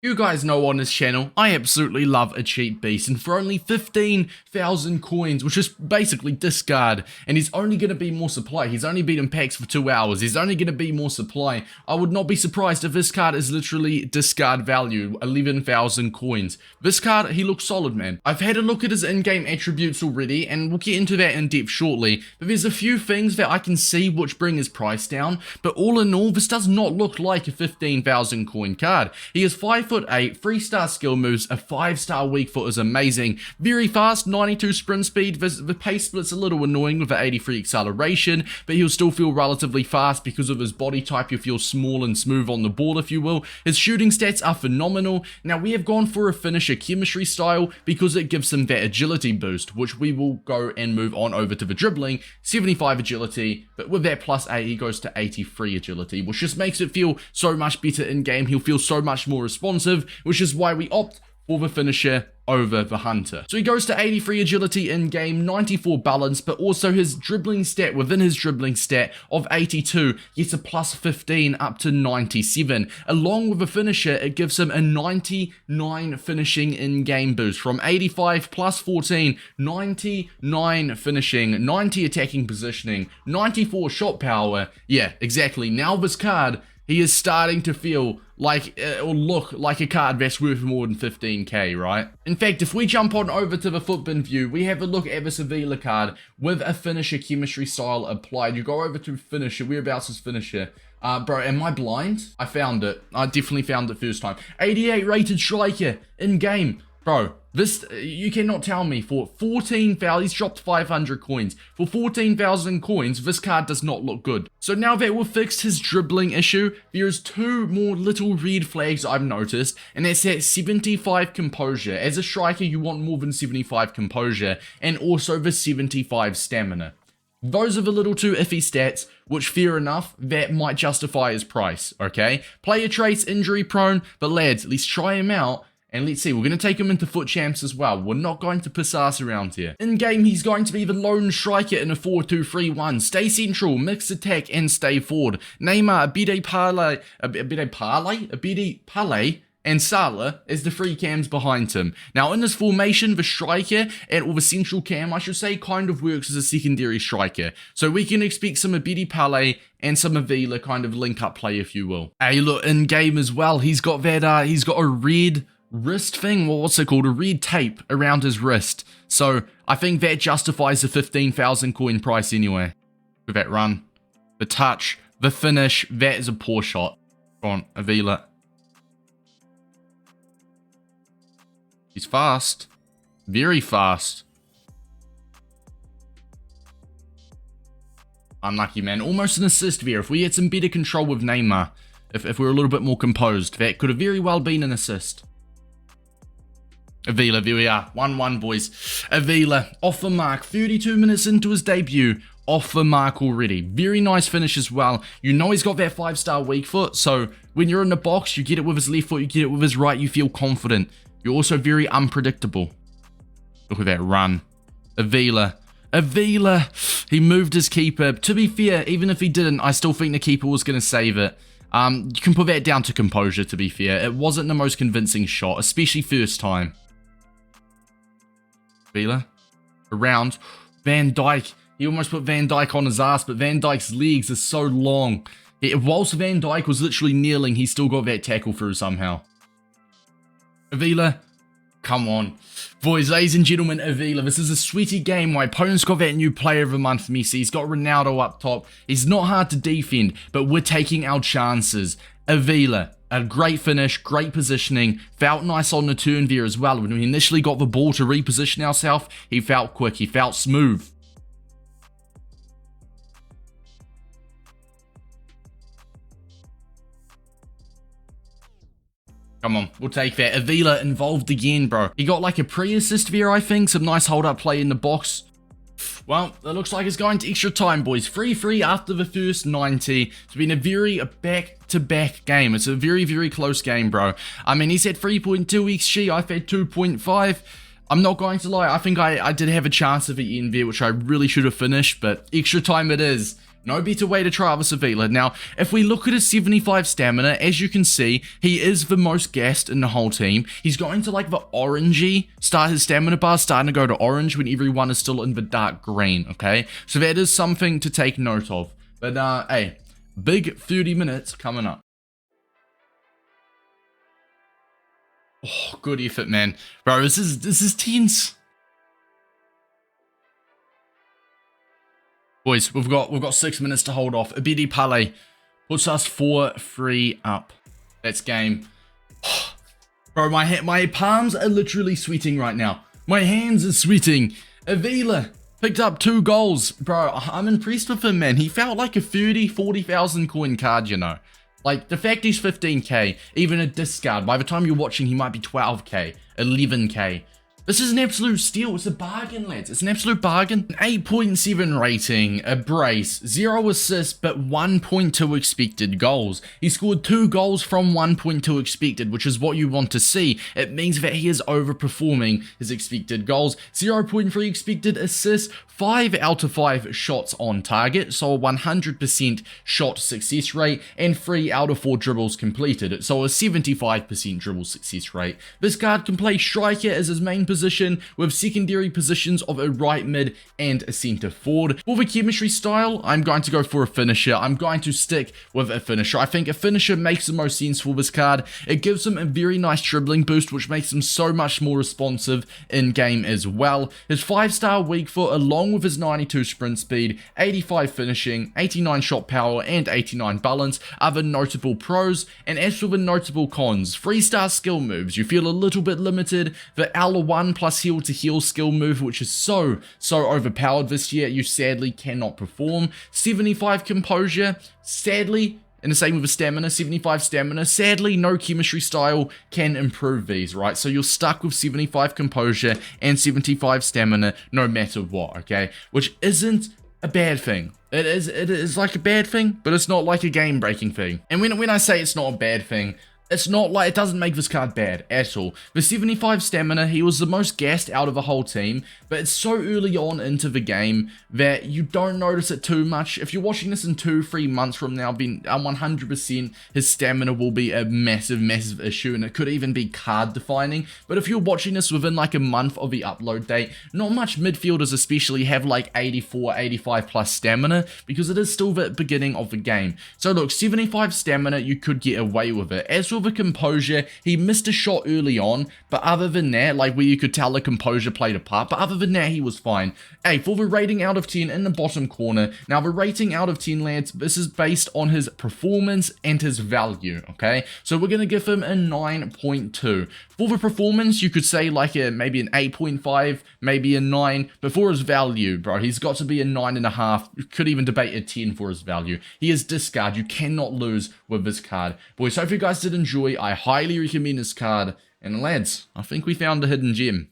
You guys know on this channel, I absolutely love a cheap beast, and for only 15,000 coins, which is basically discard, and he's only going to be more supply. He's only been in packs for 2 hours. He's only going to be more supply. I would not be surprised if this card is literally discard value, 11,000 coins. This card, he looks solid, man. I've had a look at his in-game attributes already, and we'll get into that in depth shortly, but there's a few things that I can see which bring his price down, but all in all, this does not look like a 15,000 coin card. He is 5'8", 3-star skill moves, a 5-star weak foot is amazing, very fast, 92 sprint speed, the pace split's a little annoying with the 83 acceleration, but he'll still feel relatively fast because of his body type. He'll feel small and smooth on the ball, if you will. His shooting stats are phenomenal. Now, we have gone for a finisher chemistry style because it gives him that agility boost, which we will go and move on over to the dribbling, 75 agility, but with that plus 8, he goes to 83 agility, which just makes it feel so much better in game. He'll feel so much more responsive, which is why we opt for the finisher over the hunter. So he goes to 83 agility in game, 94 balance, but also his dribbling stat within his dribbling stat of 82 gets a plus 15 up to 97. Along with a finisher, it gives him a 99 finishing in game boost from 85 plus 14, 99 finishing, 90 attacking positioning, 94 shot power. Yeah, exactly. Now this card, he is starting to feel like, or look like a card that's worth more than 15k, right? In fact, if we jump on over to the footbin view, we have a look at this Avila card with a finisher chemistry style applied. You go over to finisher, whereabouts is finisher? Bro, am I blind? I found it. I definitely found it first time. 88 rated striker in game. Bro, this, you cannot tell me for 14,000, he's dropped 500 coins. For 14,000 coins, this card does not look good. So now that we've fixed his dribbling issue, there's two more little red flags I've noticed, and that's that 75 composure. As a striker, you want more than 75 composure, and also the 75 stamina. Those are the little two iffy stats, which fair enough, that might justify his price, okay? Player traits, injury prone, but lads, let's try him out. And let's see, we're going to take him into foot champs as well. We're not going to piss ass around here. In game, he's going to be the lone striker in a 4-2-3-1. Stay central, mix attack, and stay forward. Neymar, Abide Pale, and Salah as the free cams behind him. Now, in this formation, the striker, or the central cam, I should say, kind of works as a secondary striker. So we can expect some Abide Pale and some Avila kind of link-up play, if you will. Hey, look, in game as well, he's got that, he's got a red wrist thing, well, what's it called, a red tape around his wrist, so I think that justifies the 15,000 coin price anyway. With that run, the touch, the finish, that is a poor shot. Go on, Avila. He's fast, very fast. Unlucky, man. Almost an assist there. If we had some better control with Neymar, if we were a little bit more composed, that could have very well been an assist. Avila, there we are, 1-1 boys. Avila, off the mark, 32 minutes into his debut, off the mark already. Very nice finish as well. You know he's got that 5-star weak foot, so when you're in the box, you get it with his left foot, you get it with his right, you feel confident. You're also very unpredictable. Look at that run. Avila, he moved his keeper. To be fair, even if he didn't, I still think the keeper was going to save it. You can put that down to composure, to be fair. It wasn't the most convincing shot, especially first time. Avila, around, Van Dijk, he almost put Van Dijk on his ass, but Van Dijk's legs are so long. Whilst Van Dijk was literally kneeling, he still got that tackle through somehow. Avila, come on. Boys, ladies and gentlemen, Avila, this is a sweaty game. My opponent's got that new player of the month, Messi. He's got Ronaldo up top. He's not hard to defend, but we're taking our chances. Avila, a great finish, great positioning, felt nice on the turn there as well. When we initially got the ball to reposition ourselves, he felt quick, he felt smooth. Come on, we'll take that. Avila involved again, bro. He got like a pre-assist there, I think. Some nice hold-up play in the box. Well, it looks like it's going to extra time, boys. 3-3 after the first 90. It's been a very back-to-back game. It's a very, very close game, bro. I mean, he's had 3.2 XG. I've had 2.5. I'm not going to lie. I think I did have a chance of the end there, which I really should have finished, but extra time it is. No better way to try this Avila. Now, if we look at his 75 stamina, as you can see, he is the most gassed in the whole team. He's going to like the orangey start. His stamina bar starting to go to orange when everyone is still in the dark green, okay? So that is something to take note of. But, hey, big 30 minutes coming up. Oh, good effort, man. Bro, this is tense. Boys, we've got 6 minutes to hold off. Abedi Pale puts us 4-3 up. That's game. Bro, my palms are literally sweating right now. My hands are sweating. Avila picked up 2 goals. Bro, I'm impressed with him, man. He felt like a 40,000 coin card, you know. Like, the fact he's 15k, even a discard, by the time you're watching, he might be 12k, 11k. This is an absolute steal. It's a bargain, lads. It's an absolute bargain. 8.7 rating, a brace, 0 assists, but 1.2 expected goals. He scored 2 goals from 1.2 expected, which is what you want to see. It means that he is overperforming his expected goals. 0.3 expected assists, 5 out of 5 shots on target, so a 100% shot success rate, and 3 out of 4 dribbles completed, so a 75% dribble success rate. This card can play striker as his main position, with secondary positions of a right mid and a centre forward. For the chemistry style, I'm going to go for a finisher. I'm going to stick with a finisher. I think a finisher makes the most sense for this card. It gives him a very nice dribbling boost, which makes him so much more responsive in game as well. His 5-star weak foot, along with his 92 sprint speed, 85 finishing, 89 shot power, and 89 balance are the notable pros. And as for the notable cons, 3-star skill moves, you feel a little bit limited. The L1 plus heal to heal skill move, which is so overpowered this year, you sadly cannot perform. 75 composure, sadly, and the same with the stamina, 75 stamina. Sadly, no chemistry style can improve these, right? So you're stuck with 75 composure and 75 stamina no matter what, okay? Which isn't a bad thing. It is like a bad thing, but it's not like a game-breaking thing. And when I say it's not a bad thing, it's not like, it doesn't make this card bad at all. The 75 stamina, he was the most gassed out of the whole team, but it's so early on into the game that you don't notice it too much. If you're watching this in 2-3 months from now, 100% his stamina will be a massive issue, and it could even be card defining. But if you're watching this within like a month of the upload date, not much midfielders especially have like 84, 85 plus stamina, because it is still the beginning of the game. So look, 75 stamina, you could get away with it. As for the composure, he missed a shot early on, but other than that, like where you could tell the composure played a part, but other than that, he was fine. Hey, for the rating out of 10 in the bottom corner, now the rating out of 10, lads, this is based on his performance and his value, okay? So we're going to give him a 9.2. For the performance, you could say like maybe an 8.5, maybe a 9, but for his value, bro, he's got to be a 9.5. You could even debate a 10 for his value. He is discard. You cannot lose with this card. Boys, hope you guys did enjoy. I highly recommend this card. And lads, I think we found a hidden gem.